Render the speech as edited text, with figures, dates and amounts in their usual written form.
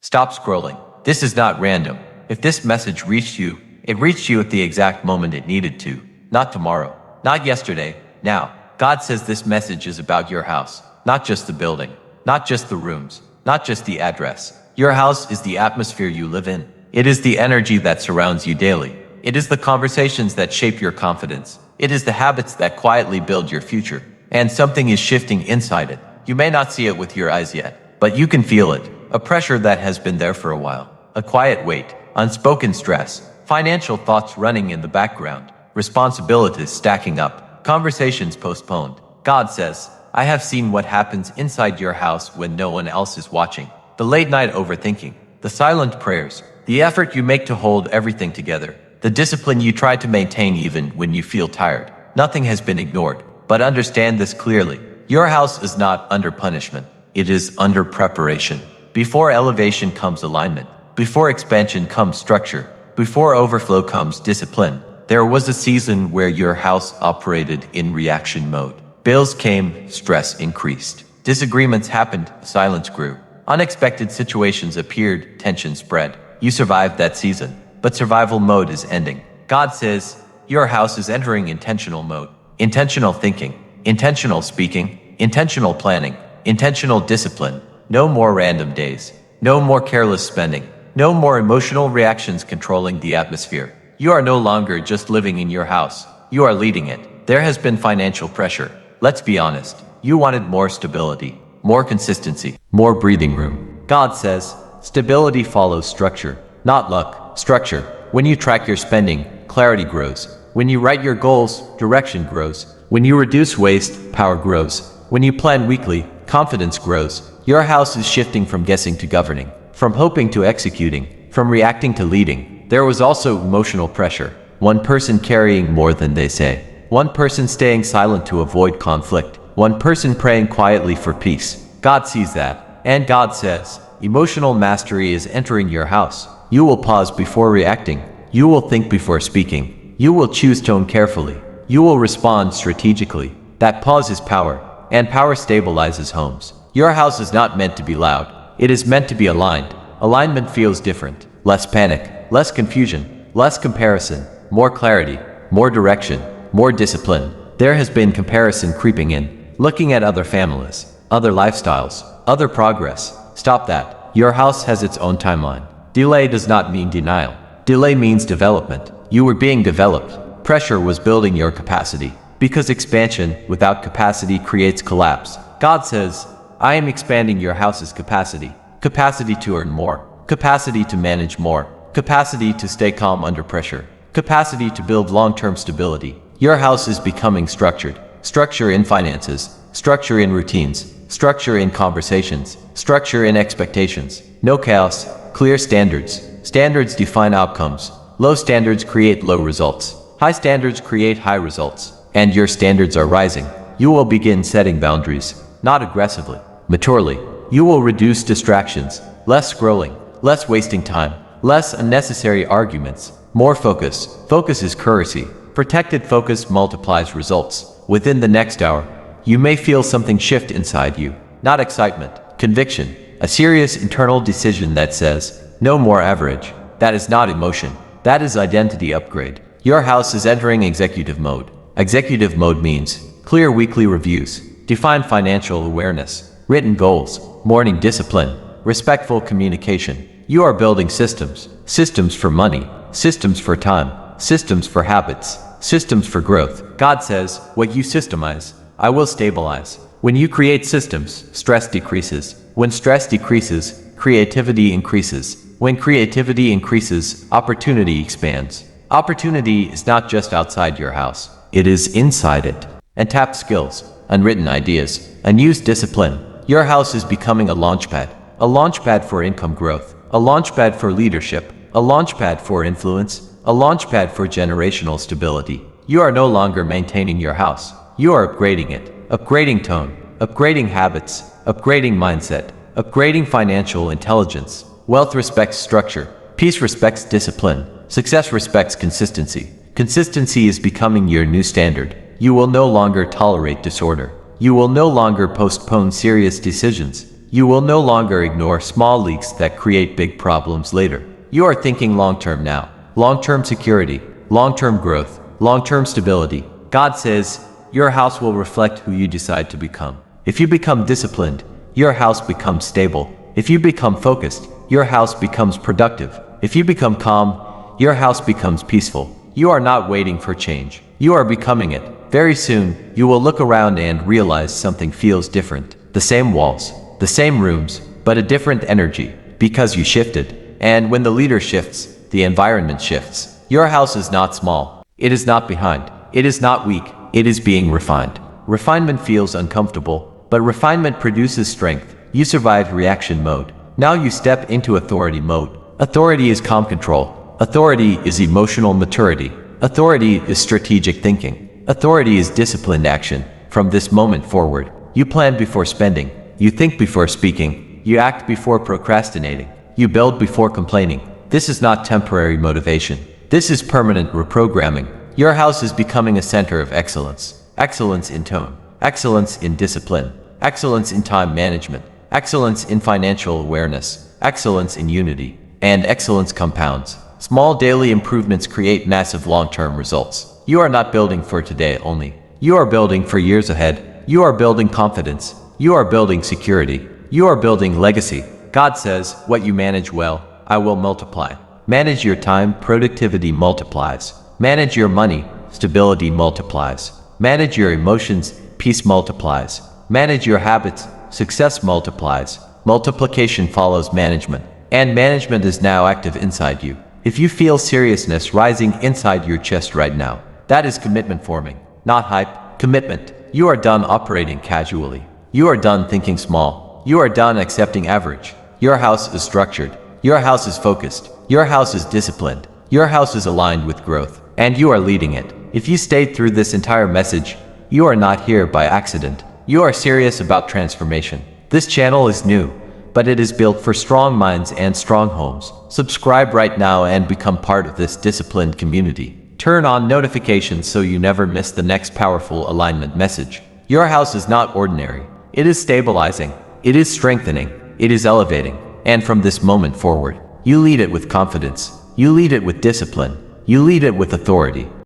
Stop scrolling. This is not random. If this message reached you, it reached you at the exact moment it needed to. Not tomorrow. Not yesterday. Now. God says this message is about your house. Not just the building. Not just the rooms. Not just the address. Your house is the atmosphere you live in. It is the energy that surrounds you daily. It is the conversations that shape your confidence. It is the habits that quietly build your future. And something is shifting inside it. You may not see it with your eyes yet, but you can feel it. A pressure that has been there for a while. A quiet weight, unspoken stress, financial thoughts running in the background, responsibilities stacking up, conversations postponed. God says, I have seen what happens inside your house when no one else is watching. The late night overthinking, the silent prayers, the effort you make to hold everything together, the discipline you try to maintain even when you feel tired. Nothing has been ignored, but understand this clearly. Your house is not under punishment. It is under preparation. Before elevation comes alignment. Before expansion comes structure. Before overflow comes discipline. There was a season where your house operated in reaction mode. Bills came, stress increased. Disagreements happened, silence grew. Unexpected situations appeared, tension spread. You survived that season, but survival mode is ending. God says, your house is entering intentional mode. Intentional thinking, intentional speaking, intentional planning, intentional discipline. No more random days. No more careless spending. No more emotional reactions controlling the atmosphere. You are no longer just living in your house. You are leading it. There has been financial pressure. Let's be honest. You wanted more stability, more consistency, more breathing room. God says, stability follows structure, not luck. Structure. When you track your spending, clarity grows. When you write your goals, direction grows. When you reduce waste, power grows. When you plan weekly, confidence grows. Your house is shifting from guessing to governing, from hoping to executing, from reacting to leading. There was also emotional pressure. One person carrying more than they say. One person staying silent to avoid conflict. One person praying quietly for peace. God sees that. And God says, emotional mastery is entering your house. You will pause before reacting. You will think before speaking. You will choose tone carefully. You will respond strategically. That pause is power, and power stabilizes homes. Your house is not meant to be loud. It is meant to be aligned. Alignment feels different. Less panic, less confusion, less comparison, more clarity, more direction, more discipline. There has been comparison creeping in, looking at other families, other lifestyles, other progress. Stop that. Your house has its own timeline. Delay does not mean denial. Delay means development. You were being developed. Pressure was building your capacity. Because expansion without capacity creates collapse. God says, I am expanding your house's capacity. Capacity to earn more. Capacity to manage more. Capacity to stay calm under pressure. Capacity to build long-term stability. Your house is becoming structured. Structure in finances. Structure in routines. Structure in conversations. Structure in expectations. No chaos. Clear standards. Standards define outcomes. Low standards create low results. High standards create high results. And your standards are rising. You will begin setting boundaries. Not aggressively, maturely. You will reduce distractions, less scrolling, less wasting time, less unnecessary arguments, more focus. Focus is currency. Protected focus multiplies results. Within the next hour, you may feel something shift inside you. Not excitement, conviction, a serious internal decision that says, no more average. That is not emotion. That is identity upgrade. Your house is entering executive mode. Executive mode means clear weekly reviews. Define financial awareness, written goals, morning discipline, respectful communication. You are building systems. Systems for money, systems for time, systems for habits, systems for growth. God says, what you systemize, I will stabilize. When you create systems, stress decreases. When stress decreases, creativity increases. When creativity increases, opportunity expands. Opportunity is not just outside your house, it is inside it. Untapped skills, unwritten ideas, unused discipline. Your house is becoming a launchpad for income growth, a launchpad for leadership, a launchpad for influence, a launchpad for generational stability. You are no longer maintaining your house. You are upgrading it, upgrading tone, upgrading habits, upgrading mindset, upgrading financial intelligence. Wealth respects structure. Peace respects discipline. Success respects consistency. Consistency is becoming your new standard. You will no longer tolerate disorder. You will no longer postpone serious decisions. You will no longer ignore small leaks that create big problems later. You are thinking long-term now. Long-term security, long-term growth, long-term stability. God says, your house will reflect who you decide to become. If you become disciplined, your house becomes stable. If you become focused, your house becomes productive. If you become calm, your house becomes peaceful. You are not waiting for change. You are becoming it. Very soon, you will look around and realize something feels different. The same walls, the same rooms, but a different energy, because you shifted. And when the leader shifts, the environment shifts. Your house is not small. It is not behind. It is not weak. It is being refined. Refinement feels uncomfortable, but refinement produces strength. You survived reaction mode. Now you step into authority mode. Authority is calm control. Authority is emotional maturity. Authority is strategic thinking. Authority is disciplined action. From this moment forward, you plan before spending. You think before speaking. You act before procrastinating. You build before complaining. This is not temporary motivation. This is permanent reprogramming. Your house is becoming a center of excellence. Excellence in tone. Excellence in discipline. Excellence in time management. Excellence in financial awareness. Excellence in unity. And excellence compounds. Small daily improvements create massive long-term results. You are not building for today only. You are building for years ahead. You are building confidence. You are building security. You are building legacy. God says, what you manage well, I will multiply. Manage your time, productivity multiplies. Manage your money, stability multiplies. Manage your emotions, peace multiplies. Manage your habits, success multiplies. Multiplication follows management. And management is now active inside you. If you feel seriousness rising inside your chest right now, that is commitment forming, not hype, commitment. You are done operating casually. You are done thinking small. You are done accepting average. Your house is structured. Your house is focused. Your house is disciplined. Your house is aligned with growth. And you are leading it. If you stayed through this entire message, you are not here by accident. You are serious about transformation. This channel is new, but it is built for strong minds and strong homes. Subscribe right now and become part of this disciplined community. Turn on notifications so you never miss the next powerful alignment message. Your house is not ordinary. It is stabilizing. It is strengthening. It is elevating. And from this moment forward, you lead it with confidence. You lead it with discipline. You lead it with authority.